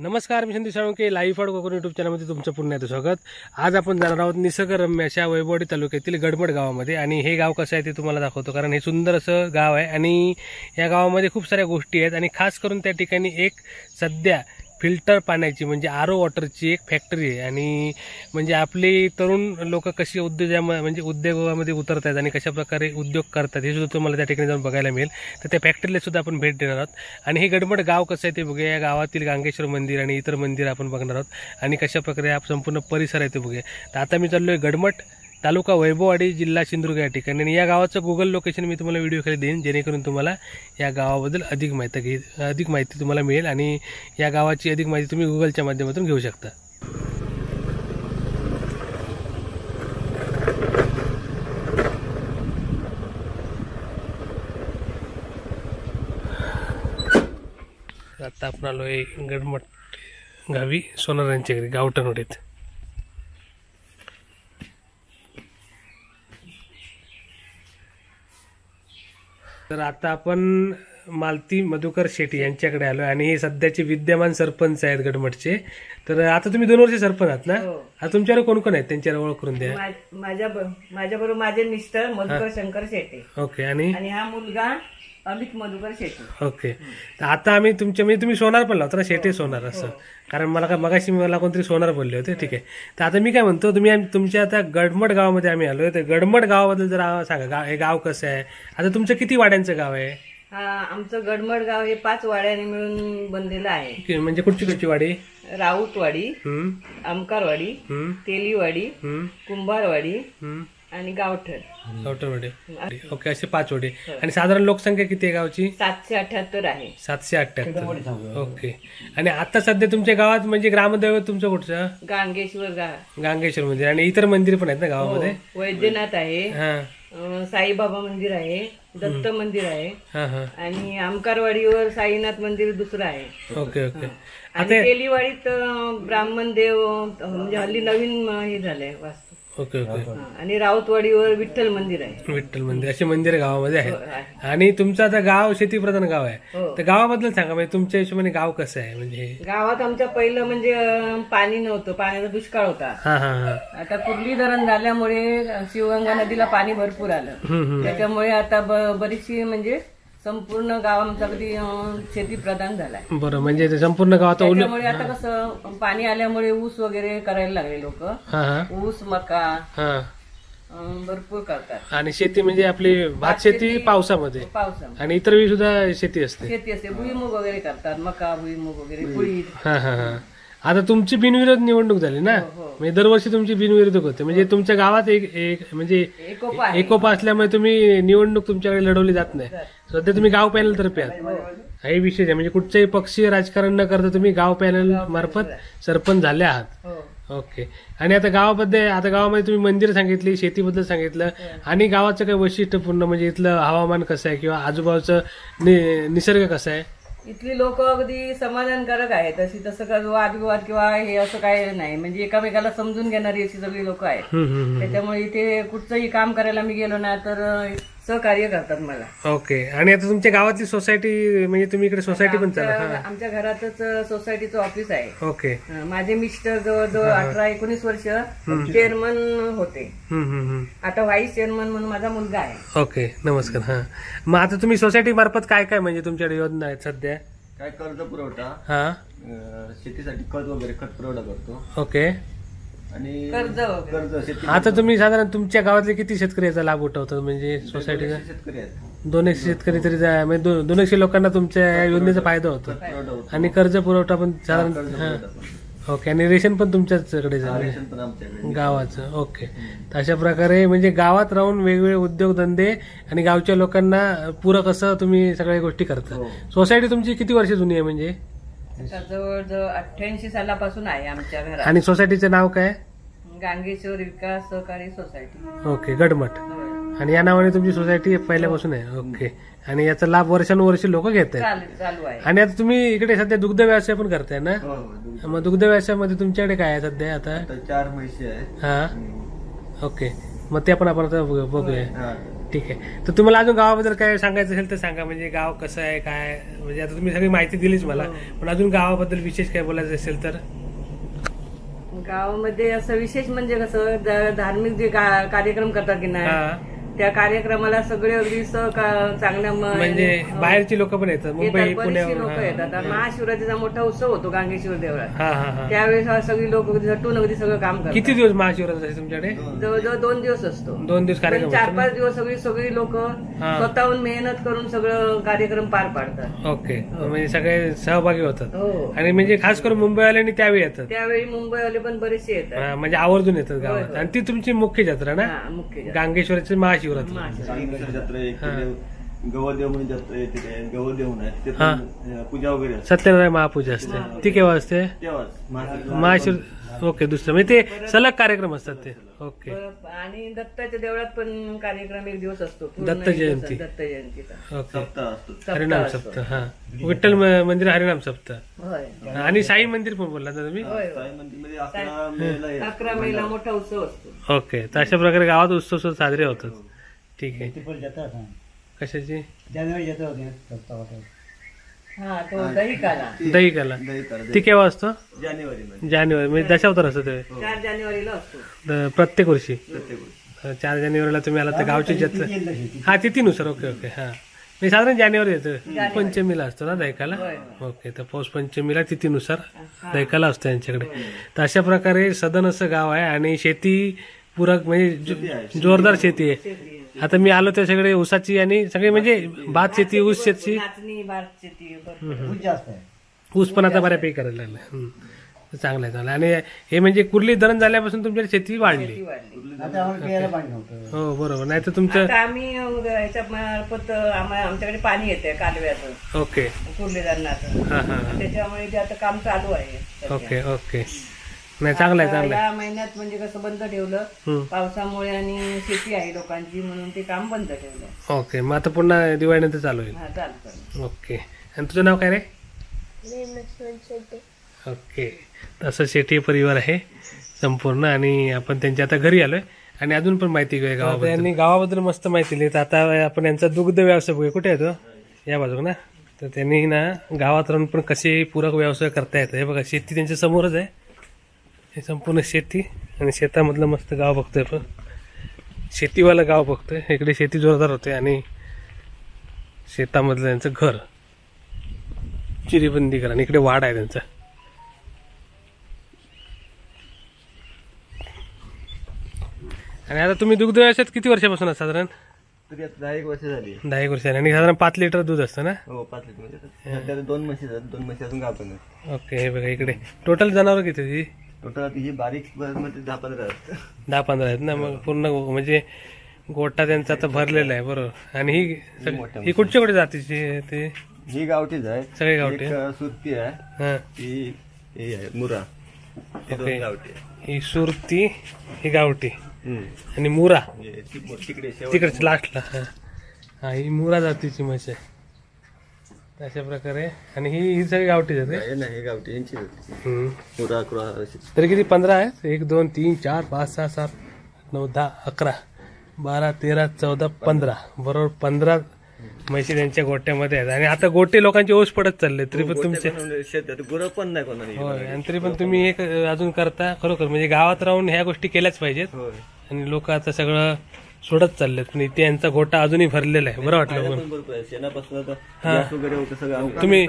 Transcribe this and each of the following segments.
नमस्कार, मी Sandeep Salunke live for Konkan YouTube चॅनलमध्ये तुमचं पुन्हा एकदा स्वागत। आज आपण जाणार आहोत निसर्गरम्य अशा वैभववाडी तालुक्यातील गडमड गावामध्ये आणि हे गाव कसं आहे ते तुम्हाला दाखवतो, कारण हे सुंदर असं गाव आहे आणि या गावामध्ये खूप साऱ्या गोष्टी आहेत आणि खास करून त्या ठिकाणी एक सध्या फिल्टर पाण्याची म्हणजे आरो वॉटरची एक फॅक्टरी आहे आणि म्हणजे आपली तरुण लोक कशी उद्योगामध्ये उतरत आहेत आणि कशा प्रकारे उद्योग करतात हे सुद्धा तुम्हाला त्या ठिकाणी जाऊन बघायला मिळेल। तर त्या फॅक्टरीला सुद्धा आपण भेट देणार आहोत आणि हे गडमड गाव कसं आहे ते बघूया। या गावातील गांगेश्वर मंदिर आणि इतर मंदिर आपण बघणार आहोत आणि कशा प्रकारे हा संपूर्ण परिसर आहे ते बघूया। तर आता मी चाललोय गडमड, तालुका वैभववाडी, जिल्हा सिंधुदुर्ग या ठिकाणी आणि या गावाचं गुगल लोकेशन मी तुम्हाला व्हिडिओ खाली देईन, जेणेकरून तुम्हाला या गावाबद्दल अधिक माहिती तुम्हाला मिळेल आणि या गावाची अधिक माहिती तुम्ही गुगलच्या माध्यमातून घेऊ शकता। आता आपण आलोय गडमड गावी, सोनार यांच्या घरी, गावठणवाडीत। तर आता आपण मालती मधुकर शेट्टी यांच्याकडे आलो आणि हे सध्याचे विद्यमान सरपंच आहेत गडमडचे। तर आता तुम्ही 2 वर्ष सरपंच आहात ना? आता तुमच्यावर कोण कोण आहेत त्यांच्यावर ओळख करून द्या। माझ्याबरोबर माझे मिस्टर मधुकर शंकर शेट्टी, ओके, आणि हा मुलगा अमित मधुकर शेट्टी, ओके। तर आता आम्ही तुमच्या म्हणजे तुम्ही सोनार पण लावता ना, शेटे सोनार असं, कारण मगाशी मला कोणतरी सोनार बोलले होते, ठीक आहे। तर आता मी काय म्हणतो, तुम्ही तुमच्या आता गडमड गावामध्ये आम्ही आलोय, तर गडमड गावाबद्दल जरा सांगा, हे गाव कसं आहे? आता तुमचं किती वाड्यांचं गाव आहे? आमचं गडमड गाव हे 5 वाड्याने मिळून बनलेलं आहे। म्हणजे कुठची वाडी? राऊतवाडी, आमकारवाडी, तेलीवाडी, कुंभारवाडी आणि गावठणवाडी, ओके, असे 5 वाडी। आणि साधारण लोकसंख्या किती आहे गावची? 778 आहे। 778, ओके। आणि आता सध्या तुमच्या गावात म्हणजे ग्रामदैवत तुमचं कुठचं? गांगेश्वर मंदिर, आणि इतर मंदिर पण आहेत ना गावामध्ये? वैद्यनाथ आहे, साईबाबा मंदिर आहे, दत्त मंदिर आहे, आणि आमकारवाडीवर साईनाथ मंदिर दुसरं आहे, ओके ओके। आणि तेलीवाडीत ब्राह्मण देव म्हणजे हल्ली नवीन हे झालंय वास्तू, ओके ओके। आणि राऊतवाडीवर विठ्ठल मंदिर आहे, विठ्ठल मंदिर, असे मंदिर गावामध्ये आहेत। आणि तुमचं आता गाव शेतीप्रधान गाव आहे, तर गावाबद्दल सांगा, म्हणजे तुमच्या हिशोबाने गाव कसं आहे? म्हणजे गावात आमच्या पहिलं म्हणजे पाणी नव्हतं, पाण्याचा दुष्काळ होता। आता कुर्ली धरण झाल्यामुळे शिवगंगा नदीला पाणी भरपूर आलं, त्याच्यामुळे आता बरीचशी म्हणजे संपूर्ण गाव आमचा कधी शेती प्रधान झालाय। बरं, म्हणजे संपूर्ण गावात त्यामुळे आता कसं पाणी आल्यामुळे ऊस वगैरे करायला लागले लोक, ऊस मका भरपूर करतात। आणि शेती म्हणजे आपली भात शेती पावसामध्ये आणि इतर वेळी सुद्धा शेती असते, भुईमुग वगैरे करतात, मका भुईमुग वगैरे, कुळीद। आता तुमची बिनविरोध निवडणूक झाली ना, म्हणजे दरवर्षी तुमची बिनविरोध होते, म्हणजे तुमच्या गावात एक म्हणजे एकोपा असल्यामुळे तुम्ही निवडणूक तुमच्याकडे लढवली जात नाही। सध्या तुम्ही गाव पॅनल तर्फे आहात, हे विशेष आहे, म्हणजे कुठचंही पक्षीय राजकारण न करता तुम्ही गाव पॅनल मार्फत सरपंच झाले आहात, ओके। आणि आता गावामध्ये तुम्ही मंदिर सांगितली, शेतीबद्दल सांगितलं, आणि गावाचं काही वैशिष्ट्यपूर्ण म्हणजे इथलं हवामान कसं आहे किंवा आजूबाजूचं निसर्ग कसा आहे? इथली लोक अगदी समाधानकारक आहेत, तसं काही वादविवाद किंवा हे असं काय नाही, म्हणजे एकामेकाला समजून घेणारी अशी सगळी लोक आहेत। त्याच्यामुळे इथे कुठचंही काम करायला मी गेलो ना तर सहकार्य करतात मला, ओके। आणि आता तुमच्या गावातली सोसायटी, म्हणजे तुम्ही इकडे सोसायटी पण चालवा? आमच्या घरातच सोसायटीचं ऑफिस आहे, ओके। माझे मिस्टर जवळजवळ 18-19 वर्ष चेअरमन होते, आता व्हाईस चेअरमन म्हणून माझा मुलगा आहे, ओके, नमस्कार। मग आता तुम्ही सोसायटी मार्फत काय काय म्हणजे तुमच्याकडे योजना आहेत सध्या? काय कर्ज पुरवठा, शेतीसाठी खत वगैरे खत पुरवठा करतो, ओके। आणि कर्ज आता तुम्ही साधारण तुमच्या गावातले किती शेतकरी याचा लाभ उठवतात? म्हणजे सोसायटीचा शेतकरी आहेत, 200 शेतकरी तरी, म्हणजे 200 लोकांना तुमच्या या योजनेचा फायदा होतो, आणि कर्ज पुरवठा पण साधारण, ओके। आणि रेशन पण तुमच्याकडे गावाचं, ओके। तर अशा प्रकारे म्हणजे गावात राहून वेगवेगळे उद्योगधंदे आणि गावच्या लोकांना पूरक असं तुम्ही सगळ्या गोष्टी करता। सोसायटी तुमची किती वर्ष जुनी आहे? म्हणजे जवळजवळ 88 सालापासून आहे आमच्या घरात। आणि सोसायटीचं नाव काय? गांगेश्वर विकास सहकारी सोसायटी, ओके, गडमड। आणि या नावाने तुमची सोसायटी पहिल्यापासून आहे, ओके। आणि याचा लाभ वर्षानुवर्षी लोक घेत आहेत, चालू आहे। आणि आता तुम्ही इकडे सध्या दुग्ध व्यवसाय पण करताय ना? मग दुग्ध व्यवसायामध्ये तुमच्याकडे काय आहे सध्या? आता 4 म्हशी आहेत, ओके। मग ते पण आपण आता बघूया, ठीक आहे. तर तुम्हाला अजून गावाबद्दल काय सांगायचं असेल तर सांगा, म्हणजे गाव कसं आहे काय, म्हणजे आता तुम्ही सगळी माहिती दिलीच मला, पण अजून गावाबद्दल विशेष काय बोलायचं असेल तर. गावामध्ये असं विशेष म्हणजे कसं धार्मिक जे कार्यक्रम करतात की नाही, त्या कार्यक्रमाला सगळे अगदी चांगल्या म्हणजे बाहेरची लोक पण येतात, मुंबई पुण्यावर लोक येतात. महाशिवरात्रीचा मोठा उत्सव होतो गांगेश्वर देवळात, त्यावेळेस सगळी लोक झटून अगदी सगळं काम करतात. किती दिवस महाशिवरात्री आहे तुमच्याकडे? जवळजवळ 2 दिवस असतो. 2 दिवस कार्यक्रम, 4-5 दिवस सगळी लोक स्वतःहून मेहनत करून सगळं कार्यक्रम पार पाडतात. ओके, म्हणजे सगळे सहभागी होतात. हो, आणि म्हणजे खास करून मुंबईवाल्यांनी त्यावेळी येतात. त्यावेळी मुंबईवाले पण बरेचसे येतात, म्हणजे आवर्जून येतात गावात. आणि ती तुमची मुख्य जत्रा ना, मुख्य गांगेश्वरची महाशिवरात्री. जत्रा गवदेव म्हणून जत्रा येते, गवदेव म्हणून पूजा वगैरे सत्यनारायण महापूजा असते, ती केव्हा असते? महाशिव. ओके, दुसरं म्हणजे ते सलग कार्यक्रम असतात ते. ओके. आणि दत्ताच्या देवळात पण कार्यक्रम 1 दिवस असतो, दत्त जयंती. दत्तजयंतीचा. ओके, हरिनाम सप्ताह. हा, विठ्ठल मंदिर हरिनाम सप्ताह. आणि साई मंदिर पण बोलला ना तुम्ही? 11 मेला मोठा उत्सव असतो. ओके, तर अशा प्रकारे गावात उत्सव साजरे होतात. ठीक आहे. कशाची? जानेवारी जत्रा होती. दहीकाला. ती केव्हा असतो? जानेवारी म्हणजे दशावतार असतो ते 4 जानेवारीला असतो प्रत्येक वर्षी. 4 जानेवारीला तुम्ही आला तर गावची जत्रा. हा, तिथीनुसार. Okay okay. हा, मी साधारण जानेवारी येतं, पंचमीला असतो ना दहीकाला. ओके, तर पौष पंचमीला तिथीनुसार दहीकाला असतो यांच्याकडे. तर अशा प्रकारे सदन असं गाव आहे आणि शेती पूरक म्हणजे जोरदार शेती आहे. आता मी आलो त्या सगळे ऊसाची आणि सगळे म्हणजे भात शेती, ऊस शेती, ऊस पण आता बऱ्यापैकी करायला लागलं. चांगलं आहे, चांगलं. आणि हे म्हणजे कुर्ली धरण झाल्यापासून तुमच्या शेती वाढली. हो बरोबर, नाही तर तुमचं आम्ही ह्याच्या मार्फत आमच्याकडे पाणी येते कालव्याचं. ओके, कुर्ली धरणाचं, त्याच्यामुळे ते आता काम चालू आहे. Okay okay. नाही, चांगलं आहे, चांगलं आहे. या महिन्यात म्हणजे कसं बंद ठेवलं पावसामुळे, आणि शेती आहे लोकांची म्हणून ते काम बंद ठेवलं. ओके, मग आता पुन्हा दिवाळीनंतर चालू होईल. चालतं. ओके. आणि तुझं नाव काय रे? ओके, तसं शेती परिवार आहे संपूर्ण. आणि आपण त्यांच्या आता घरी आलोय आणि अजून पण माहिती घेऊया गावाबद्दल. यांनी गावाबद्दल मस्त माहिती लिहित. आता आपण यांचा दुग्ध व्यवसाय बघूया. कुठे येतो? या बाजूक ना. तर त्यांनी ना गावात राहून पण कसे पूरक व्यवसाय करता येतं. हे बघा, शेती त्यांच्या समोरच आहे. हे संपूर्ण शेती आणि शेतामधलं मस्त गाव बघतोय. पण शेतीवालं गाव बघतोय. इकडे शेती जोरदार होते आणि शेतामधलं त्यांचं घर चिरीबंदी करा. आणि इकडे वाड आहे त्यांचा. आणि आता तुम्ही दुग्ध व्यवसायात किती वर्षापासून साधारण? 10 वर्ष झाली. 10 वर्ष. आणि साधारण 5 लिटर दूध असतं ना? हो, 5 लिटर. 2 म्हशी आहेत, 2 म्हशी अजून गाव. ओके, हे बघा इकडे टोटल जनावर किती? टोटल ही बारीक मध्ये 10-15 आहेत. 10-15 आहेत ना. मग पूर्ण म्हणजे गोटा त्यांचा आता भरलेला आहे. बरोबर. आणि ही कुठच्या कुठे जातीची ते? ही गावठीच आहे, सगळे गावठी. सुरती आहे, ही आहे मुरा. ही सुरती, ही गावठी आणि मुरा तिकडे लास्टला. हा, ही मुरा जातीची म्हैस आहे अशा प्रकारे. आणि ही सगळी गावठी जाते. तरी किती? 15 आहेत. 1 2 3 4 5 6 7 9 10 11 12 13 14 15 बरोबर 15 म्हशी त्यांच्या गोट्यामध्ये आहेत. आणि आता गोटे लोकांचे ओस पडत चालले. तरी पण तुमचे गुरं पण नाही कोणाला. होय, आणि तरी पण तुम्ही एक अजून करता. खरोखर म्हणजे गावात राहून ह्या गोष्टी केल्याच पाहिजेत. आणि लोक आता सगळं सोडत चाललेत. पण इथे यांचा गोटा अजूनही भरलेला आहे. बरं वाटलं तुम्ही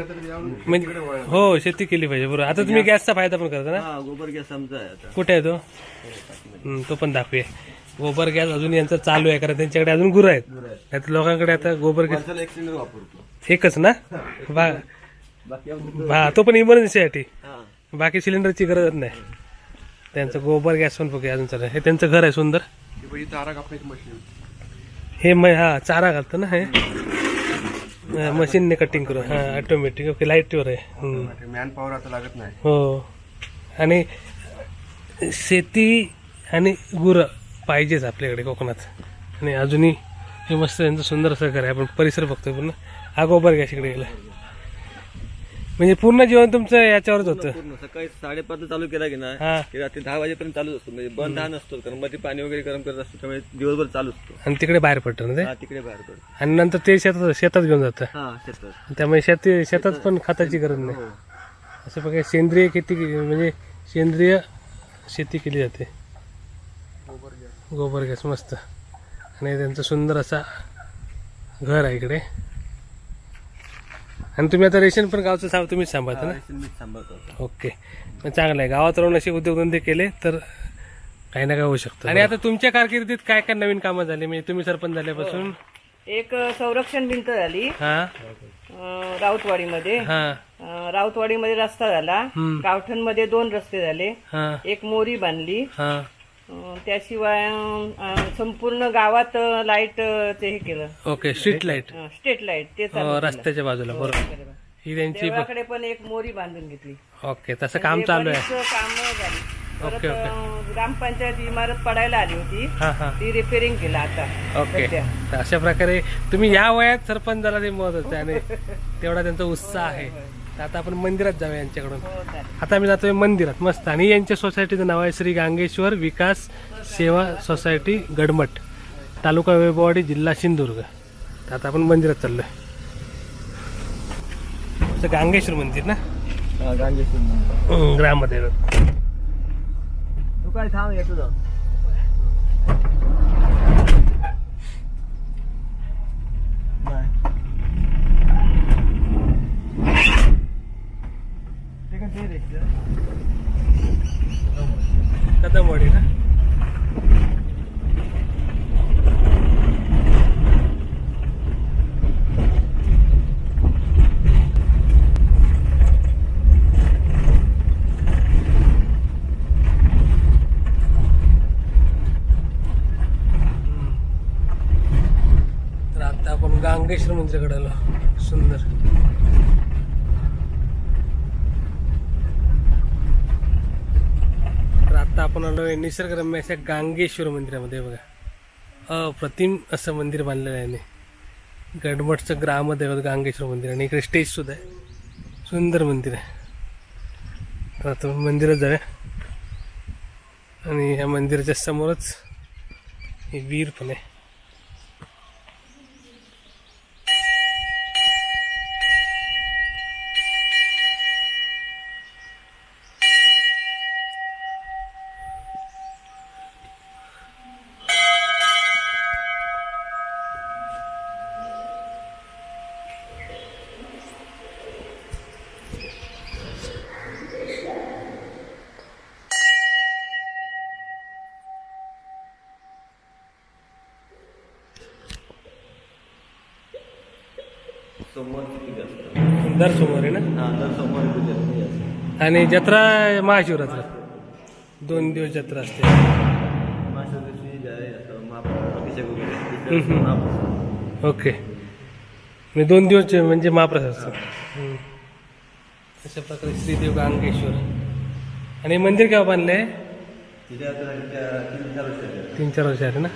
म्हणजे. हो, शेती केली पाहिजे. बरोबर. आता तुम्ही गॅसचा फायदा पण करता ना? गोबर गॅस आमचा आहे. कुठे आहे तो? तो पण दाखवूया. गोबर गॅस अजून यांचा चालू आहे, कारण त्यांच्याकडे अजून गुरं आहेत. नाहीतर लोकांकडे आता गोबर गॅस एकच ना? तो पण इमर्जन्सीसाठी. बाकी सिलेंडरची गरज नाही. त्यांचं गोबर गॅस पण बघूया अजून चालू. हे त्यांचं घर आहे सुंदर. हे चारा घालतं ना. हे मशीनने कटिंग करू. हा, ऑटोमॅटिक. ओके, लाईटवर आहे. मॅन पॉवर आता लागत नाही. हो, आणि शेती आणि गुरं पाहिजेच आपल्याकडे कोकणात. आणि अजूनही हे मस्त त्यांचं सुंदर असं घर आहे. आपण परिसर बघतोय पूर्ण. हा गोबर गॅस इकडे गेला. म्हणजे पूर्ण जीवन तुमचं याच्यावरच होतं. पूर्ण सकाळी 5:30 चालू केला की हा. नाही की रात्री 10 वाजेपर्यंत चालूच असतो, म्हणजे बंद हा नसतो, कारण मध्ये पाणी वगैरे गरम करत असतो, त्यामुळे दिवसभर चालू असतो. आणि तिकडे बाहेर पडतं ना ते, हा, तिकडे बाहेर पडतो. आणि नंतर ते शेतात घेऊन जातं. हा, शेतात. त्यामुळे शेतात पण खताची गरज नाही. हो. असं बघा सेंद्रिय म्हणजे सेंद्रिय शेती केली जाते. गोबर गॅस मस्त. आणि त्यांचं सुंदर असा घर आहे इकडे. आणि तुम्ही आता रेशन पण गावचं तुम्हीच सांभाळता ना? मीच सांभाळतो. ओके, मग चांगलं आहे. गावात राहून असे उद्योगधंदे केले तर काही ना काय होऊ शकतं. आणि आता तुमच्या कारकिर्दीत काय काय नवीन कामं झाली म्हणजे तुम्ही सरपंच झाल्यापासून? एक संरक्षण भिंत झाली हा राऊतवाडीमध्ये. राऊतवाडीमध्ये रस्ता झाला. गावठणमध्ये 2 रस्ते झाले. हा एक मोरी बांधली. हा त्याशिवाय संपूर्ण गावात लाईट ते हे केलं. Okay, street light, street light ते चालू केलं. रस्त्याच्या बाजूला. बरोबर, ही त्यांची. देवळाकडे पण एक मोरी बांधून घेतली. ओके, तसं काम चालू आहे. काम झाली. ओके, परत ग्रामपंचायत इमारत पडायला आली होती, हा हा ती रिपेअरिंग केलं आता. ओके, तर अशा प्रकारे तुम्ही या वयात सरपंच झाला ते महत्वाचं आहे आणि तेवढा त्यांचा उत्साह आहे. तर आता आपण मंदिरात जाऊया यांच्याकडून. हो, चालेल. आता आम्ही जातोय मंदिरात मस्त. आणि यांच्या सोसायटीचं नाव आहे श्री गांगेश्वर विकास सेवा सोसायटी गडमट, तालुका वैभववाडी, जिल्हा सिंधुदुर्ग. तर आता आपण मंदिरात चाललोय. गांगेश्वर मंदिर ना, ग्रामदैवत. तू काय थांब, येतो जाऊ. कदमवाडी ना. तर आता आपण गांगेश्वर मंदिराकडे आलो. सुंदर. तर आता आपण आलोय निसर्गरम्य अशा गांगेश्वर मंदिरामध्ये. बघा, अप्रतिम असं मंदिर बांधलेलं आहे. गडमठचं ग्रामदैवत गांगेश्वर मंदिर. आणि इकडे स्टेज सुद्धा आहे. सुंदर मंदिर आहे. तर आता मंदिरात जाऊया. आणि ह्या मंदिराच्या समोरच हे विहीर पण आहे. दर सोमवार आहे ना. आणि जत्रा महाशिवरात्र 2 दिवस जत्रा असते. ओके, मी 2 दिवस म्हणजे महाप्रसाद असतो. अशा प्रकारे श्रीदेव गांगेश्वर. आणि मंदिर केव्हा बांधलंय? 3-4 वर्ष आले ना.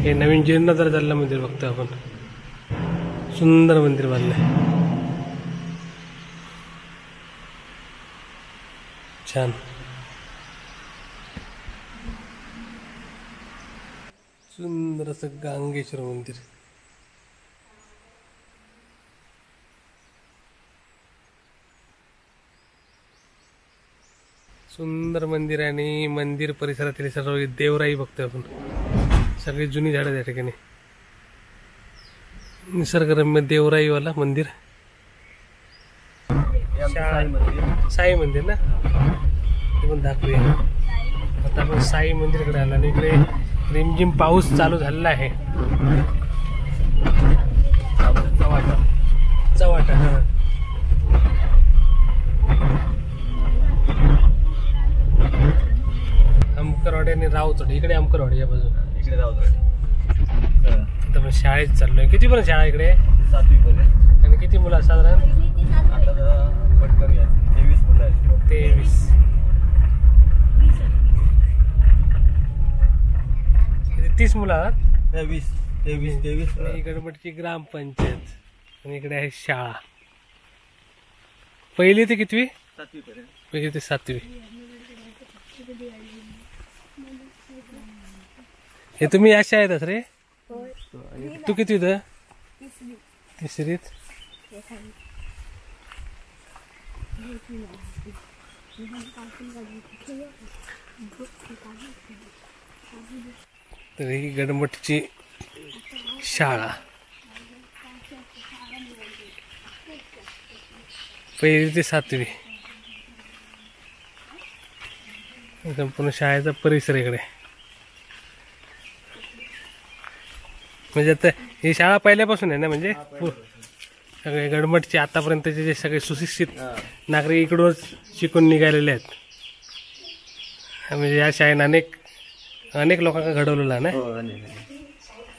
हे नवीन जीर्णोद्धार झालेलं मंदिर बघतो आपण. सुंदर मंदिर बांधलंय, छान. सुंदर असं गांगेश्वर मंदिर. सुंदर मंदिर आहे. आणि मंदिर परिसरातील सर्व देवराई बघतोय आपण. सगळी जुनी झाडं त्या ठिकाणी. निसर्गरम्य देवराईवाला मंदिर. साई मंदिर ना, ते पण दाखवूया. आता आपण साई मंदिरकडे आला. आणि इकडे रिमझिम पाऊस चालू झालेला आहे. चव्हाटा. हा, अमकरवाडी आणि राऊतवाडी. इकडे अमकरवाडी या बाजू. इकडे राऊतवाडी. आता आपण शाळेत चाललोय. किती पर्यंत शाळा इकडे? 7वी पर्यंत. आणि किती मुलं साधारण? आता पट कमी आहे, 23 मुलं आहेत. 23. किती 30 मुलं आहात? 23. ही गडमटची ग्रामपंचायत. आणि इकडे आहे शाळा. पहिली ते कितवी? 7वी पर्यंत. पहिली ते 7वी. हे तुम्ही या शाळेतच रे? तू कितवीत? 3रीत. तर ही गडमठची शाळा. पहिली ते 7वी. संपूर्ण शाळेचा परिसर इकडे. म्हणजे आता ही शाळा पहिल्यापासून आहे ना, म्हणजे सगळे गडमठचे आतापर्यंतचे जे सगळे सुशिक्षित नागरिक इकडूनच शिकून निघालेले आहेत. म्हणजे या शाळेनं अनेक लोकांना घडवलेलं आहे ना.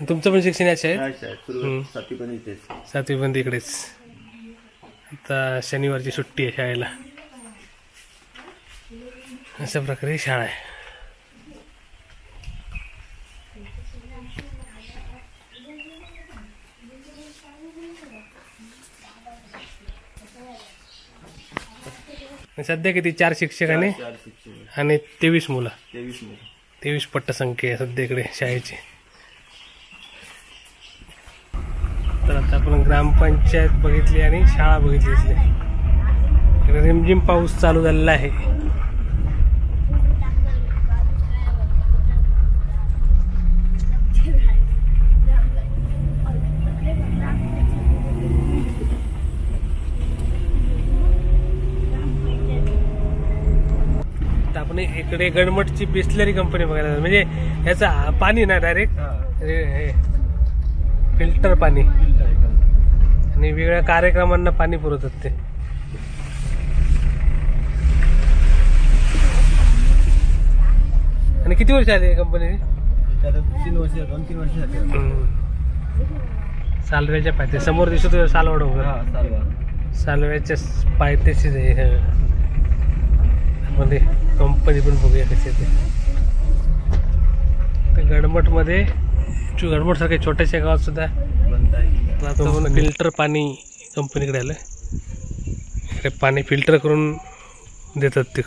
तुमचं पण शिक्षण या शाळेत? 7वी पर्यंत इथेच. 7वी पर्यंत इकडेच. आता शनिवारची सुट्टी आहे शाळेला. अशा प्रकारे ही शाळा आहे. सध्या किती? 4 शिक्षक आणि 4 शिक्षक आणि 23 मुलं. 23 मुलं. 23 पट्टसंख्या आहे सध्या इकडे शाळेची. तर आता आपण ग्रामपंचायत बघितली आणि शाळा बघितली. इकडे रिमझिम पाऊस चालू झालेला आहे. आपण इकडे गडमठची बिस्लरी कंपनी बघायला, म्हणजे ह्याचा पाणी ना डायरेक्ट फिल्टर पाणी आणि वेगळ्या कार्यक्रमांना पाणी पुरवतात ते. आणि किती वर्ष आली कंपनी? 2-3 वर्ष झाली. सालव्याच्या पायथ्या समोर दिसतो सालवड वगैरे. सालव्याच्या पायथ्याशीच आहे मध्ये कंपनी पण बघूया कशी आहे ते. गडमठमध्ये गडमठ सारख्या छोट्याशा गावात सुद्धा फिल्टर पाणी कंपनीकडे आलं. इकडे पाणी फिल्टर करून देतात ते.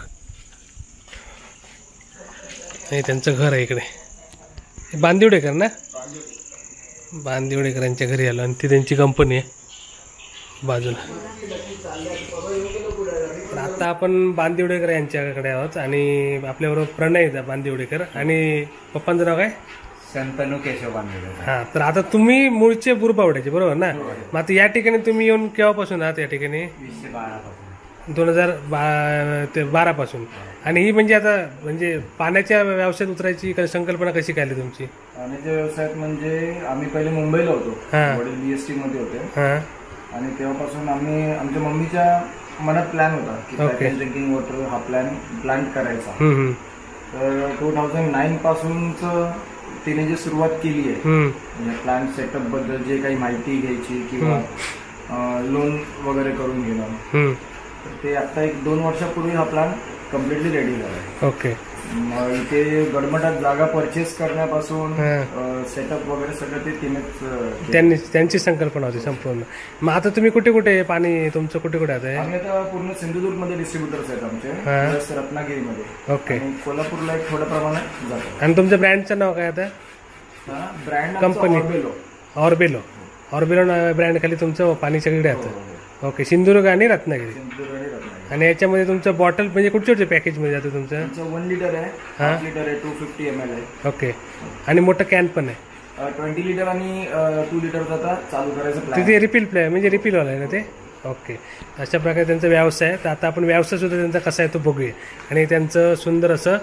आणि त्यांचं घर आहे इकडे. बांदिवडेकर ना? बांदिवडेकरांच्या घरी आलो आणि ती त्यांची कंपनी आहे बाजूला. आता आपण बांदिवडेकर यांच्याकडे आहोत आणि आपल्याबरोबर प्रणय बांदिवडेकर आणि पप्पांचं नाव काय? शंतनू केशव बांदिवडेकर. हां, तर आता तुम्ही मूळचे बुरबावड्याचे बरोबर ना? मग आता या ठिकाणी तुम्ही येऊन केव्हापासून आहात या ठिकाणी? 2012 पासून. आणि ही म्हणजे आता म्हणजे पाण्याच्या व्यवसायात उतरायची संकल्पना कशी काय आली तुमची? पाण्याच्या व्यवसायात म्हणजे आम्ही पहिले मुंबईला होतो. वडील BST मध्ये होते. हां. आणि तेव्हापासून आम्ही आमच्या मम्मीच्या मनात प्लॅन होता की ड्रिंकिंग वॉटर हा प्लांट करायचा. तर 2009 पासूनच तिने जी सुरुवात केली आहे म्हणजे प्लांट सेटअप बद्दल जे काही माहिती घ्यायची किंवा लोन वगैरे करून घेणं, तर ते आता 1-2 वर्षापूर्वी हा प्लान कम्प्लिटली रेडी झाला. ओके. मग इथे गडमठात जागा परचेस करण्यापासून सेटअप वगैरे सगळं ते तिनेच त्यांची संकल्पना होती संपूर्ण. मग आता तुम्ही कुठे कुठे पाणी तुमचं कुठे कुठे आता? आम्ही आता पूर्ण सिंधुदुर्गमध्ये डिस्ट्रीब्युटर्स आहेत आमचे, प्लस रत्नागिरीमध्ये. ओके. कोल्हापूरला एक थोड्या प्रमाणात जातो. आणि तुमच्या ब्रँडचं नाव काय आता? Brand company Orbelo. Orbelo brand खाली तुमचं पाणी सगळीकडे आता. ओके. सिंधुदुर्ग आणि रत्नागिरी. आणि याच्यामध्ये तुमचं बॉटल म्हणजे कुठच्या पॅकेज मध्ये जातं तुमचं? 1 लिटर आहे, 5 लिटर आहे, 250 ml आहे. ओके. आणि मोठं कॅन पण आहे? 20 लिटर आणि 2 लिटर आता चालू करायचं प्लॅन. तिथे रिपील म्हणजे रिपीलवाला आहे ना ते? ओके. अशा प्रकारे त्यांचा व्यवसाय आहे. तर आता आपण व्यवसाय सुद्धा त्यांचा कसा आहे तो बघूया. आणि त्यांचं सुंदर असं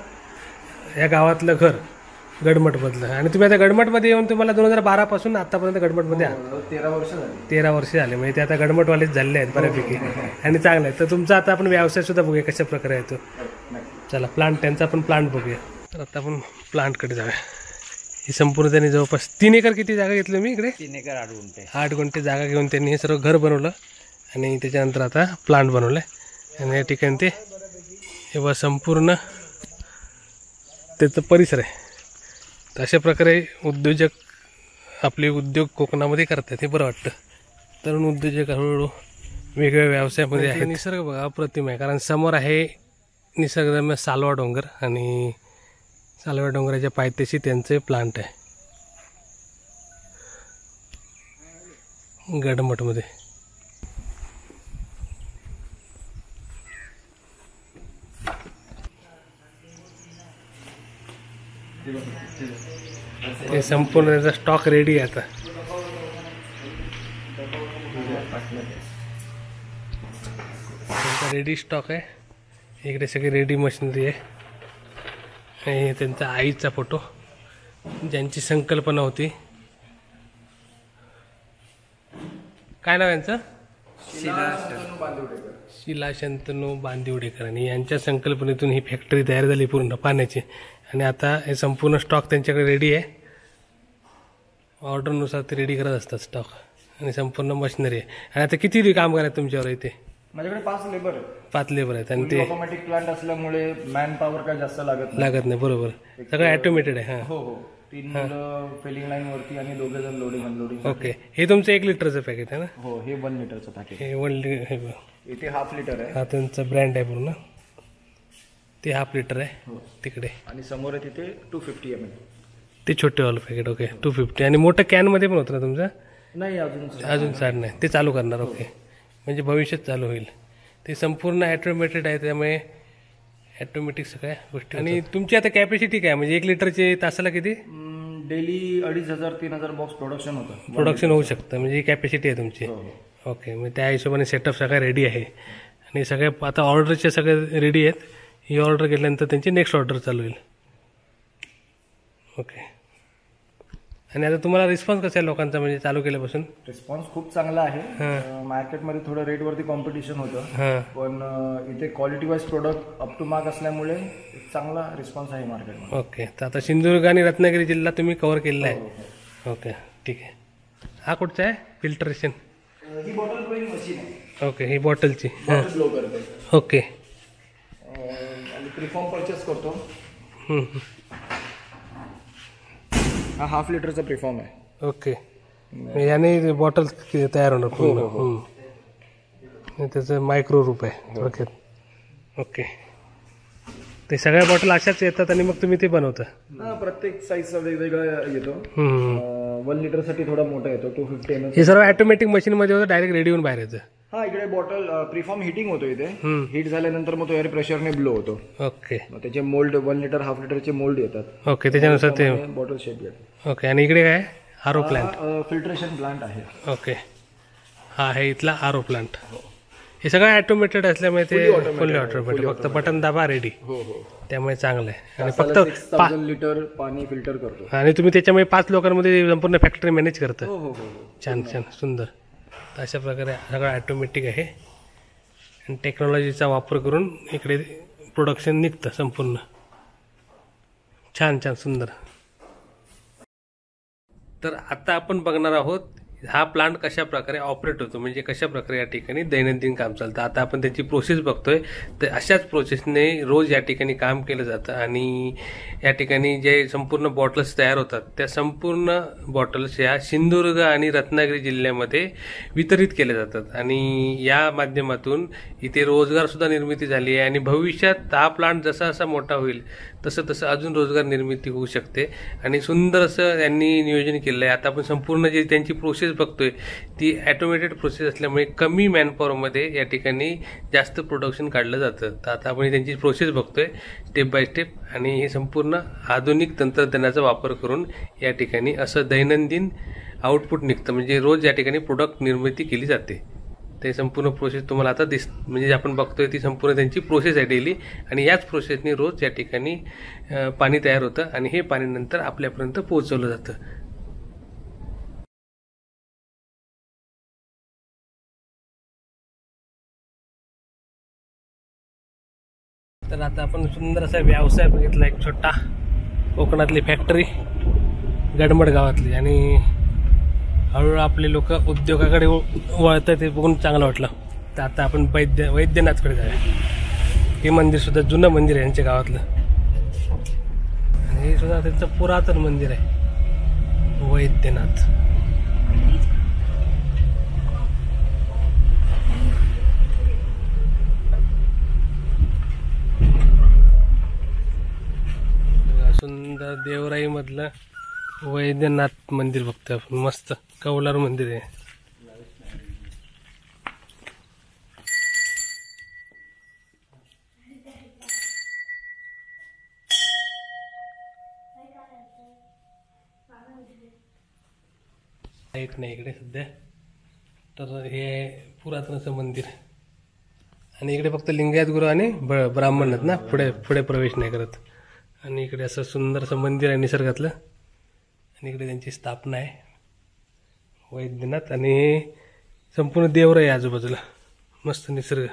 या गावातलं घर गडमठमधलं. आणि तुम्ही आता गडमठमध्ये येऊन तुम्हाला 2012 पासून आतापर्यंत गडमठमध्ये आहात? 13 वर्ष झाली. 13 वर्ष झाले. म्हणजे ते आता गडमठवालेच झाले आहेत बऱ्यापैकी. आणि चांगलं आहे. तर तुमचा आता आपण व्यवसाय सुद्धा बघूया कशा प्रकारे येतो. चला प्लांट त्यांचा आपण प्लांट बघूया. तर आता आपण प्लांटकडे जाऊया. ही संपूर्ण त्यांनी जवळपास 3 एकर किती जागा घेतली मी इकडे? 3 एकर 8 गुंठे. 8 गुंठे जागा घेऊन त्यांनी हे सर्व घर बनवलं आणि त्याच्यानंतर आता प्लांट बनवलं आहे. आणि या ठिकाणी ते हे संपूर्ण त्याचं परिसर आहे. तर अशा प्रकारे उद्योजक आपले उद्योग कोकणामध्ये करतात. हे बरं वाटतं. तरुण उद्योजक हळूहळू वेगवेगळ्या व्यवसायामध्ये आहे. निसर्ग बघा अप्रतिम आहे, कारण समोर आहे निसर्गरम्य सालवा डोंगर आणि सालवा डोंगराच्या पायथ्याशी त्यांचे प्लांट आहे गडमठमध्ये. ते संपूर्ण त्याचा स्टॉक रेडी आहे आता. त्यांचा रेडी स्टॉक आहे. इकडे सगळी रेडी मशिनरी आहे. आणि त्यांचा आईचा फोटो, ज्यांची संकल्पना होती. काय नाव यांचं? शिला शंतनू बांदिवडेकर. आणि यांच्या संकल्पनेतून ही फॅक्टरी तयार झाली पूर्ण पाण्याची. आणि आता हे संपूर्ण स्टॉक त्यांच्याकडे रेडी आहे. ऑर्डरनुसार ते रेडी करत असतात स्टॉक. आणि संपूर्ण मशिनरी आहे. आणि आता किती कामगार आहेत तुमच्यावर इथे? माझ्याकडे 5 लेबर आहेत. 5 लेबर आहेत. आणि ते ऑटोमॅटिक प्लांट असल्यामुळे मॅन पॉवर काय जास्त लागत नाही. बरोबर, सगळं ऑटोमेटेड आहे. हो हो. 3 मुलं फिलिंग लाईन वरती आणि 2 जण लोडिंग अनलोडिंग. ओके. हे तुमचं 1 लिटरचं पॅकेट आहे ना? हो, हे 1 लिटरचं पॅकेट. हे 1 लिटर, इथे हाफ लिटर आहे. हा त्यांचा ब्रँड आहे पूर्ण. ते हाफ लिटर आहे तिकडे. आणि समोर आहे तिथे 250 ml. ते छोटे वालं पॅकेट. ओके, 250. आणि मोठं कॅनमध्ये पण होतं ना तुमचं? नाही, अजून स्टार्ट नाही. ते चालू करणार. ओके, म्हणजे भविष्यात चालू होईल. ते संपूर्ण ॲटोमॅटेड आहे, त्यामुळे ॲटोमॅटिक सगळ्या गोष्टी. आणि तुमची आता कॅपॅसिटी काय, म्हणजे 1 लिटरचे तासाला किती? डेली 2500-3000 बॉक्स प्रोडक्शन होतं. प्रोडक्शन होऊ शकतं, म्हणजे ही कॅपॅसिटी आहे तुमची. ओके, मग त्या हिशोबाने सेटअप सगळा रेडी आहे. आणि सगळ्या आता ऑर्डरचे सगळे रेडी आहेत. ही ऑर्डर घेतल्यानंतर त्यांची नेक्स्ट ऑर्डर चालू होईल. ओके. आणि आता तुम्हाला रिस्पॉन्स कसा आहे लोकांचा, म्हणजे चालू केल्यापासून? रिस्पॉन्स खूप चांगला आहे. मार्केटमध्ये थोडं रेटवरती कॉम्पिटिशन होतं, पण इथे quality wise product up to mark असल्यामुळे एक चांगला रिस्पॉन्स आहे मार्केटमध्ये. ओके. तर आता सिंधुदुर्ग आणि रत्नागिरी जिल्हा तुम्ही कव्हर केलेला आहे. ओके, ठीक आहे. हा कुठचा आहे फिल्टरेशन? ही बॉटल ब्लोइंग मशीन आहे. ओके, ही बॉटलची बॉटल ब्लो करते. ओके. आणि प्रिफॉर्म परचेस करतो. हा हाफ लिटरचा प्रिफॉर्म आहे. ओके. याने बॉटल तयार होणार पूर्ण. त्याचं मायक्रो रूप आहे थोडक्यात. ओके. ते सगळ्या बॉटल अशाच येतात आणि मग तुम्ही ते बनवता? प्रत्येक साईजचा वेगवेगळा येतो. 1 लिटरसाठी थोडा मोठा येतो, 250 ml. हे सर्व ऑटोमॅटिक मशीनमध्ये होतं, डायरेक्ट रेडी होऊन बाहेर येतं? हा, इकडे बॉटल प्रिफॉर्म हिटिंग होतो. इथे हीट झाल्यानंतर मग तो एअर प्रेशरने ब्लो होतो. ओके. मग त्याचे मोल्ड 1 लिटर हाफ लिटरचे मोल्ड येतात. ओके, त्याच्यानुसार ते बॉटल शेप येतो. ओके. आणि इकडे काय आरो प्लांट? फिल्ट्रेशन प्लांट आहे. ओके. हा आहे इथला आरो प्लांट. हे सगळं ऑटोमेटेड असल्यामुळे ते फुल्ली ऑटोमेटेड, फक्त बटन दाबा रेडी. त्यामुळे चांगलं आहे. आणि फक्त 6000 लिटर पाणी फिल्टर करतो. आणि तुम्ही त्याच्यामुळे 5 लोकांमध्ये संपूर्ण फॅक्टरी मॅनेज करता? छान छान, सुंदर. तर अशा प्रकारे सगळं ऑटोमॅटिक आहे. आणि टेक्नॉलॉजीचा वापर करून इकडे प्रोडक्शन निघतं संपूर्ण. छान छान, सुंदर. तर आता आपण बघणार आहोत हा प्लांट कशा प्रकारे ऑपरेट होतो, म्हणजे कशा प्रकारे या ठिकाणी दैनंदिन काम चालतं. आता आपण त्याची प्रोसेस बघतोय. तर अशाच प्रोसेसने रोज या ठिकाणी काम केलं जातं. आणि या ठिकाणी जे संपूर्ण बॉटल्स तयार होतात, त्या संपूर्ण बॉटल्स या सिंधुदुर्ग आणि रत्नागिरी जिल्ह्यामध्ये वितरित केल्या जातात. आणि या माध्यमातून इथे रोजगारसुद्धा निर्मिती झाली आहे. आणि भविष्यात हा प्लांट जसा जसा मोठा होईल तसं तसं अजून रोजगार निर्मिती होऊ शकते. आणि सुंदर असं त्यांनी नियोजन केलं आहे. आता आपण संपूर्ण जी त्यांची प्रोसेस बघतोय ती ॲटोमेटेड प्रोसेस असल्यामुळे कमी मॅनपॉवरमध्ये या ठिकाणी जास्त प्रोडक्शन काढलं जातं. तर आता आपण त्यांची प्रोसेस बघतोय स्टेप बाय स्टेप. आणि हे संपूर्ण आधुनिक तंत्रज्ञानाचा वापर करून या ठिकाणी असं दैनंदिन आउटपुट निघतं, म्हणजे रोज या ठिकाणी प्रोडक्ट निर्मिती केली जाते. ते संपूर्ण प्रोसेस तुम्हाला आता म्हणजे आपण बघतोय ती संपूर्ण त्यांची प्रोसेस आहे डेली. आणि याच प्रोसेसने रोज या ठिकाणी पाणी तयार होतं आणि हे पाणी नंतर आपल्यापर्यंत पोहोचवलं जातं. तर आता आपण सुंदर असा व्यवसाय बघितला, एक छोटा कोकणातली फॅक्टरी गडमड गावातली. आणि हळूहळू आपले लोक उद्योगाकडे वळत ते बघून चांगलं वाटलं. तर आता आपण वैद्यनाथकडे जाऊया. हे मंदिर सुद्धा जुनं मंदिर आहे यांच्या गावातलं. आणि हे सुद्धा त्यांचं पुरातन मंदिर आहे वैद्यनाथ. सुंदर देवराई मधलं वैद्यनाथ मंदिर बघतोय आपण. मस्त कौलार मंदिर आहे. लाईट नाही इकडे सध्या, तर हे पुरातन असं मंदिर. आणि इकडे फक्त लिंगायत गुरु आणि ब्राह्मण आहेत ना, पुढे पुढे प्रवेश नाही करत. आणि इकडे असं सुंदर असं मंदिर आहे निसर्गातलं. आणि इकडे त्यांची स्थापना आहे वैद्यनाथ. आणि हे संपूर्ण देवर आहे आजूबाजूला. मस्त निसर्ग.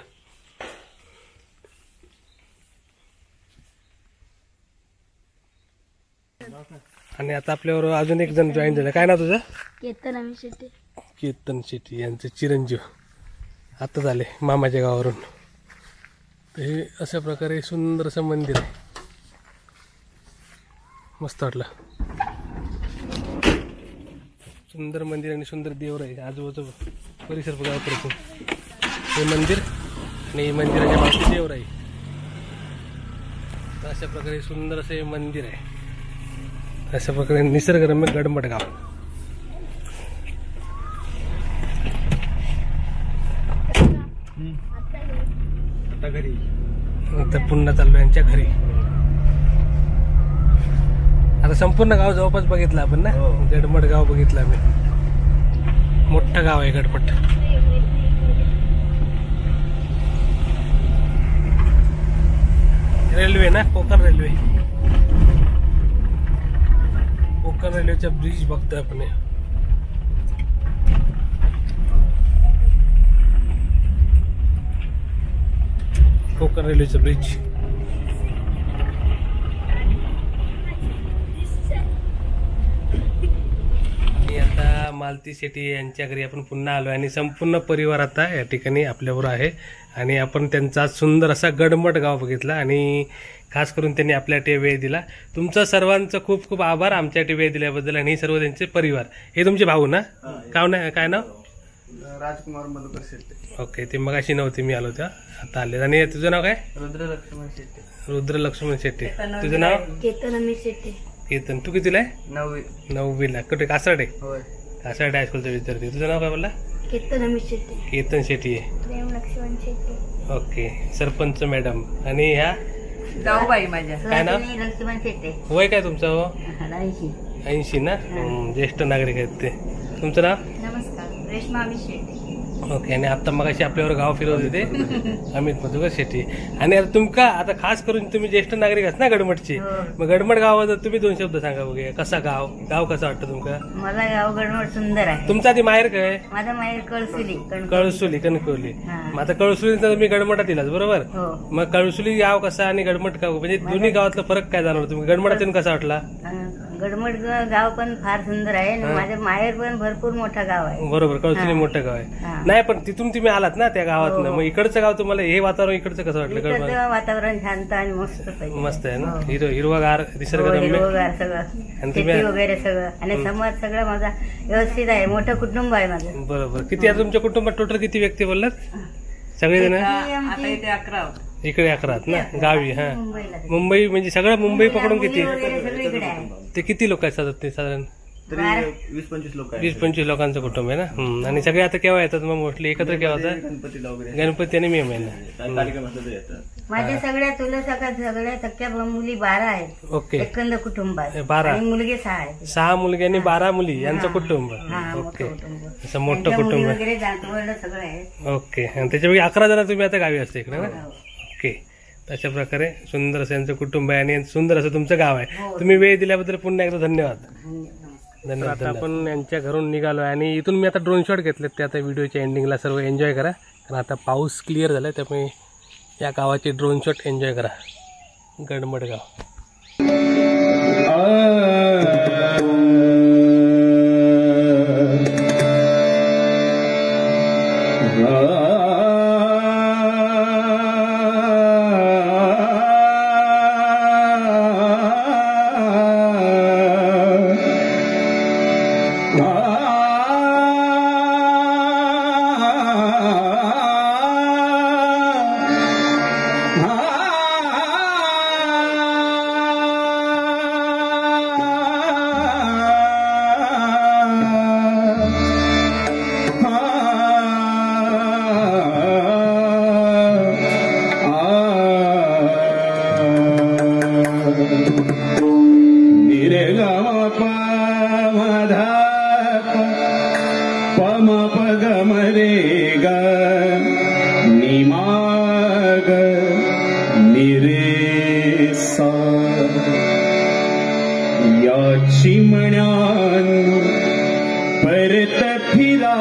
आणि आता आपल्यावर अजून एक जण जॉईन झालं. काय नाव तुझं? केतन अमित शेट्टी. केतन शेट्टी यांचे चिरंजीव आता झाले मामाच्या गावावरून. हे अशा प्रकारे सुंदर असं मंदिर आहे. मस्त वाटलं. सुंदर मंदिर आणि सुंदर देवर आहे. आजूबाजू परिसर बघा प्रथम. हे मंदिर आणि मंदिराच्या मागचे देवर आहे. तर अशा प्रकारे सुंदर असे मंदिर आहे. अशा प्रकारे निसर्गरम्य गडमड गाव. आता पुन्हा चाललो यांच्या घरी. आता संपूर्ण गाव जवळपास बघितलं आपण ना. गडमड गाव बघितलं आम्ही. मोठं गाव आहे गडमड. रेल्वे ना, कोकण रेल्वे. कोकण रेल्वेचा ब्रिज बघतोय आपण. कोकण रेल्वेचा ब्रिज. आता मालती शेट्टी यांच्या घरी आपण पुन्हा आलो आणि संपूर्ण परिवार आता या ठिकाणी आपल्याबरोबर आहे. आणि आपण त्यांचा सुंदर असा गडमड गाव बघितला आणि खास करून त्यांनी आपल्यासाठी वेळ दिला. तुमचा सर्वांचं खूप खूप आभार आमच्यासाठी वेळ दिल्याबद्दल. आणि सर्व त्यांचे परिवार. हे तुमचे भाऊ ना? काय नाव? राजकुमार मधुकर शेट्टी. ओके. ते मगाशी नव्हते, मी आलो त्या आता आले. आणि तुझं नाव काय? रुद्र लक्ष्मण शेट्टी. रुद्र लक्ष्मण शेट्टी. तुझं नाव? केतन अमित शेट्टी. केतन. तू कितीला आहे? 9वीला. कुठे? कासारडे. कासारडे हायस्कूलचा विद्यार्थी. तुझं नाव काय बोलला? केतन अमित शेट्टी. केतन शेट्टी आहे. प्रेम लक्ष्मण शेट्टी. ओके. सरपंच मॅडम. आणि ह्या जाऊबाई माझ्या. काय नाव? लक्ष्मण शेट्टी. वय काय तुमचं? हो 80 ना. ज्येष्ठ नागरिक आहेत ते. तुमचं नाव? नमस्कार. रेश्मा अमित शेट्टी. ओके. आणि आता मगाशी आपल्यावर गाव फिरवत होते अमित मधुकर शेट्टी. आणि आता तुमका आता खास करून तुम्ही ज्येष्ठ नागरिक आहात ना गडमडचे. मग गडमड गावात तुम्ही 2 शब्द सांगा बघे. कसा गाव कसं वाटतं तुमका? मला गाव गडमड सुंदर आहे. तुमचा आधी माहेर काय? माझा माहेर कळसुली. कळसुली कणकवली. मग आता कळसुली तर तुम्ही गडमडात येलाच बरोबर. मग कळसुली गाव कसा आणि गडमड गाव म्हणजे दोन्ही गावातला फरक काय जाणवला तुम्ही? गडमडातून कसा वाटला? गडमड गाव पण फार सुंदर आहे. माझं माहेर पण भरपूर मोठं गाव आहे. बरोबर. कळसुली मोठं गाव आहे. नाही पण तिथून तुम्ही आलात ना त्या गावातनं. मग इकडचं गाव तुम्हाला हे वातावरण इकडचं कसं वाटलं? गडमड वातावरण शांत आणि मस्त आहे ना. हिरवागार निसर्गरम्य सगळं. आणि शेती वगैरे सगळं. आणि समाज सगळं माझा व्यवस्थित आहे. मोठं कुटुंब आहे माझं. बरोबर. किती आता तुमच्या कुटुंबात टोटल किती व्यक्ती बोललात? सगळेजण आता इथे 11. इकडे 11 ना गावी. हा. मुंबई म्हणजे सगळं मुंबई पकडून किती? ते किती लोक आहेत ते साधारण? 20-25 लोक. 20-25 लोकांचं कुटुंब आहे ना. आणि सगळे आता केव्हा येतात मग मोस्टली एकत्र केव्हा होतात? गणपतीला वगैरे गणपती आणि मे महिना. कार्यक्रम असला तर येतात. माझ्या सगळ्या सख्या मुली 12 आहेत. ओके. एकंद कुटुंबात 12 आणि मुलगे 6 आहेत. 6 मुलगे आणि 12 मुली यांचं कुटुंब. ओके. असं मोठं कुटुंब आहे. वगैरे जातवड सगळं आहे. ओके. आणि त्याच्यापैकी 11 जण तुम्ही आता गावी असते इकडे ना. ओके. अशा प्रकारे सुंदर असं यांचं कुटुंब आहे आणि सुंदर असं तुमचं गाव आहे. तुम्ही वेळ दिल्याबद्दल पुन्हा एकदा धन्यवाद. धन्यवाद. आता आपण यांच्या घरून निघालो आहे आणि इथून मी आता ड्रोन शॉट घेतलेत. ते आता व्हिडिओच्या एंडिंगला सर्व एन्जॉय करा. कारण आता पाऊस क्लिअर झाला त्यामुळे या गावाचे ड्रोन शॉट एन्जॉय करा. गडमड गाव. सा या चिमण्यान परत फिरा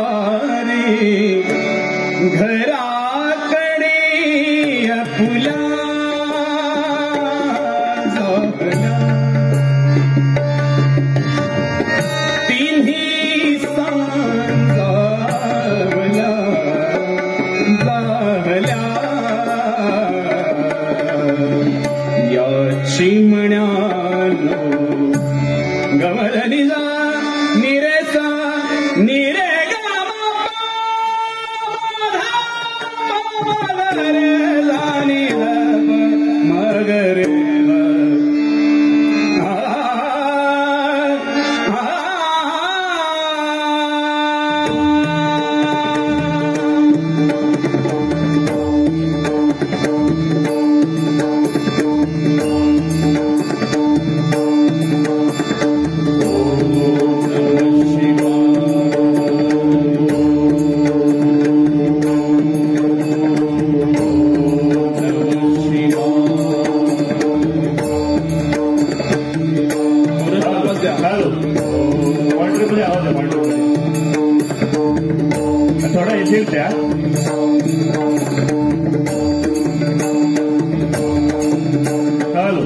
रे घराकडे फुला झाला तिन्ही सांजावला झाल्या या चिमण्यानो गमरली जा निरेसा निरे मगरे थोडा येतील त्या हॅलो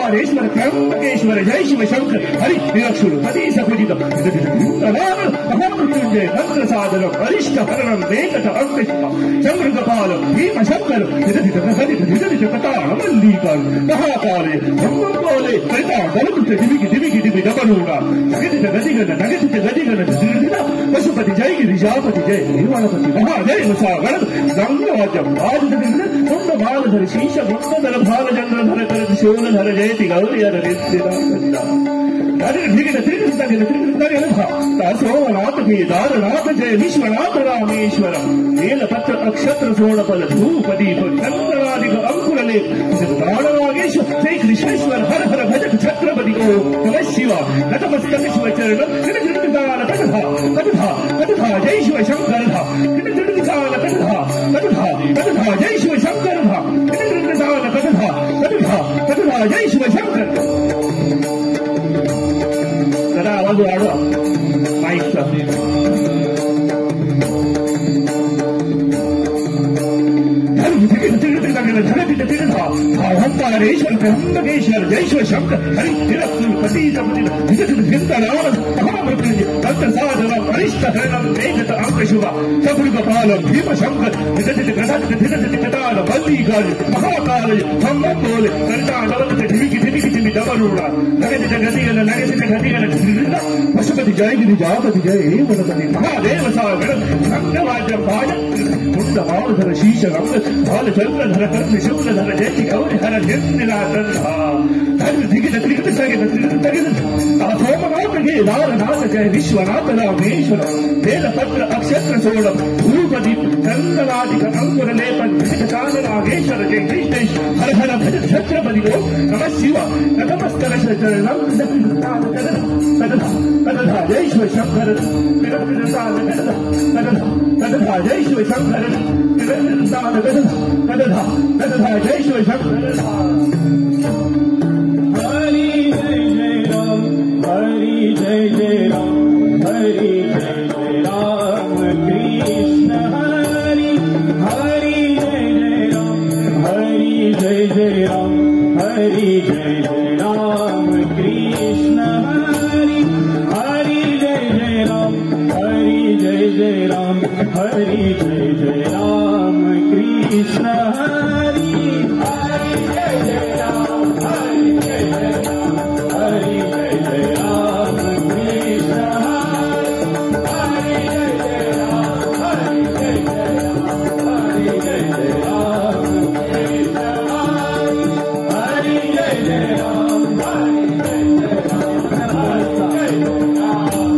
ओंकारेश्वर त्र्यंबकेश्वर जय शिव शंकर हरि निरक्षुर हरि सकुजित महामृत्युंजय मंत्र साधनम अरिष्ट हरणम वेकट अंकशिप चंद्रगपालम भीम शंकर कताळ मल्लिकाल महाकाले ब्रह्मकाले करिता बलकृत दिविगी दिवि दपनूरा नगतित गदिगन पशुपति जय गिरिजापति जय निर्वाणपति महादेव सागर गंगवाद्यम राजधर कुंड भालधर शीश मुक्तधर भालचंद्रधर कर शूलधर जयति गौरियर सोमनाथ केदारनाथ जय विश्वनाथ रामेश्वर नीलपत्र अक्षत्र सोणफल धूप दीप चंद्रादिक अंकुरले नागेश्वर जय कृष्णेश्वर हर हर भजत छत्रपति को नमः शिव नतमस्तक शिव चरण कटधा जय शिव शंकर कटधा जय शिव शंकर कटधा जय शिव शंकर जरा आवाज वाढवा माईकचा ओंकारेश्वर त्र्यंबकेश्वर जय शिव शंकर हरि निरक्षुरपति महामृत्युंजय मंत्र साधनम अरिष्ट हरणम वेकट अंकशिव चतुर्गपालम भीम शंकर कताल मल्लिकाल महाकाल ब्रह्मकाले करिता दिविगी दपनूरा नगतित गदिगन पशुपति जय गिरिजापति जय वनपति महादेव सागर गंगवाद्यम कुंड भालधर शीश रंग भालचंद्रधर कर्म शूलधर जयति गौरिहर सोमनाथ केदारनाथ जय विश्वनाथ रामेश्वर नीलपत्र अक्षत्र सोणम धूपदीप चंद्रादिक अंकुर लेपन नागेश्वर जय कृष्णेश हर हर भज छत्रपति को नमः शिव नतमस्तक चरणम कटधा जय शिव शंकर कटधा जय शिव शंकर कटधा जय शिव शंकर हरि जय जय राम हरि जय जय राम हरि जय जय राम कृष्ण हरि हरि जय जय राम हरि जय जय राम हरि जय जय राम कृष्ण हरि हरि जय जय राम हरि जय जय राम हरि जय जय राम कृष्ण हरि हरि जय जय राम हरि जय जय राम हरि जय जय राम कृष्ण हरि जय जय राम हरि जय जय राम हरि जय जय राम कृष्ण हरि जय जय राम हरि जय जय राम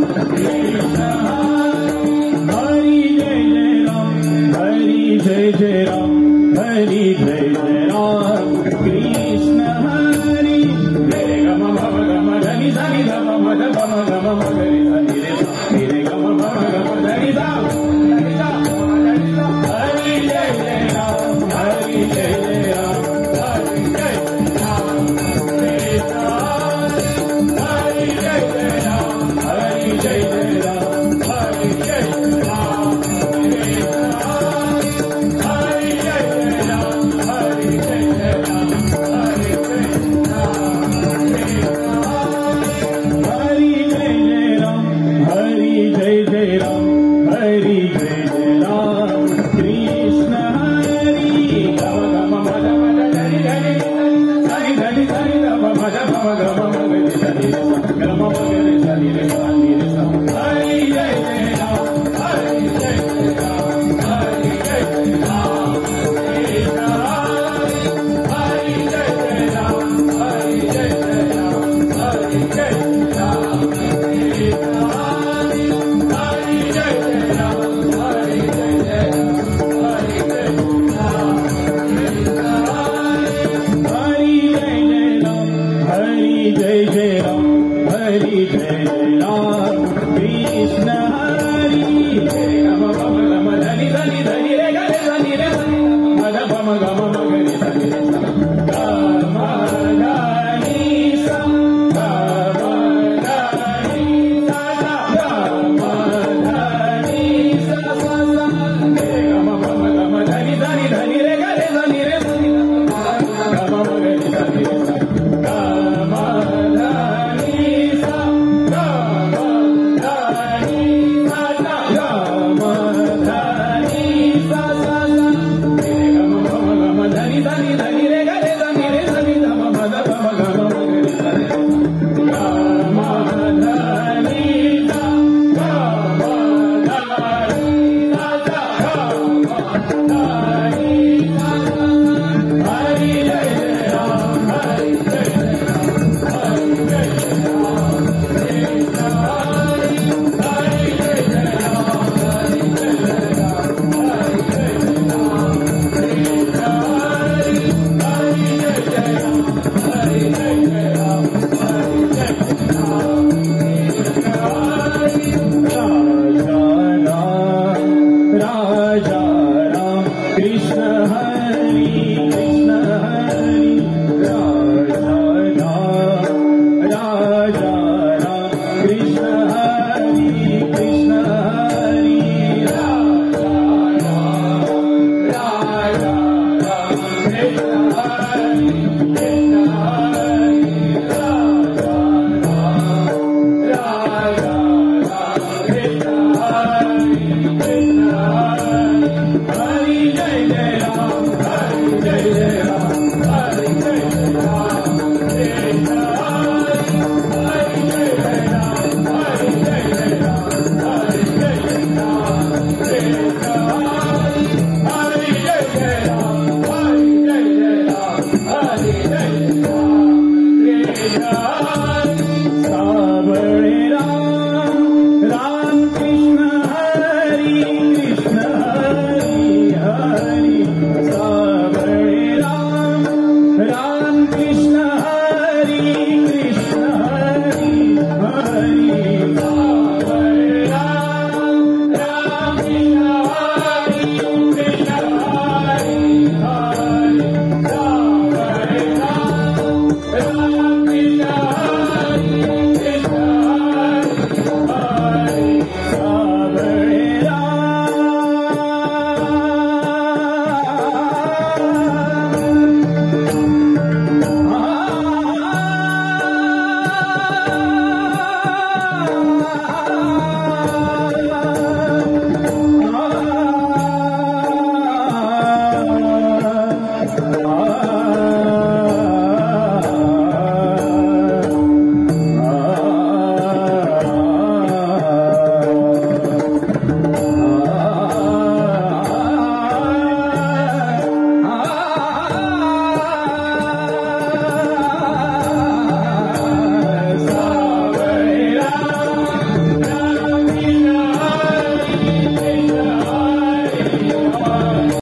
राम कृष्ण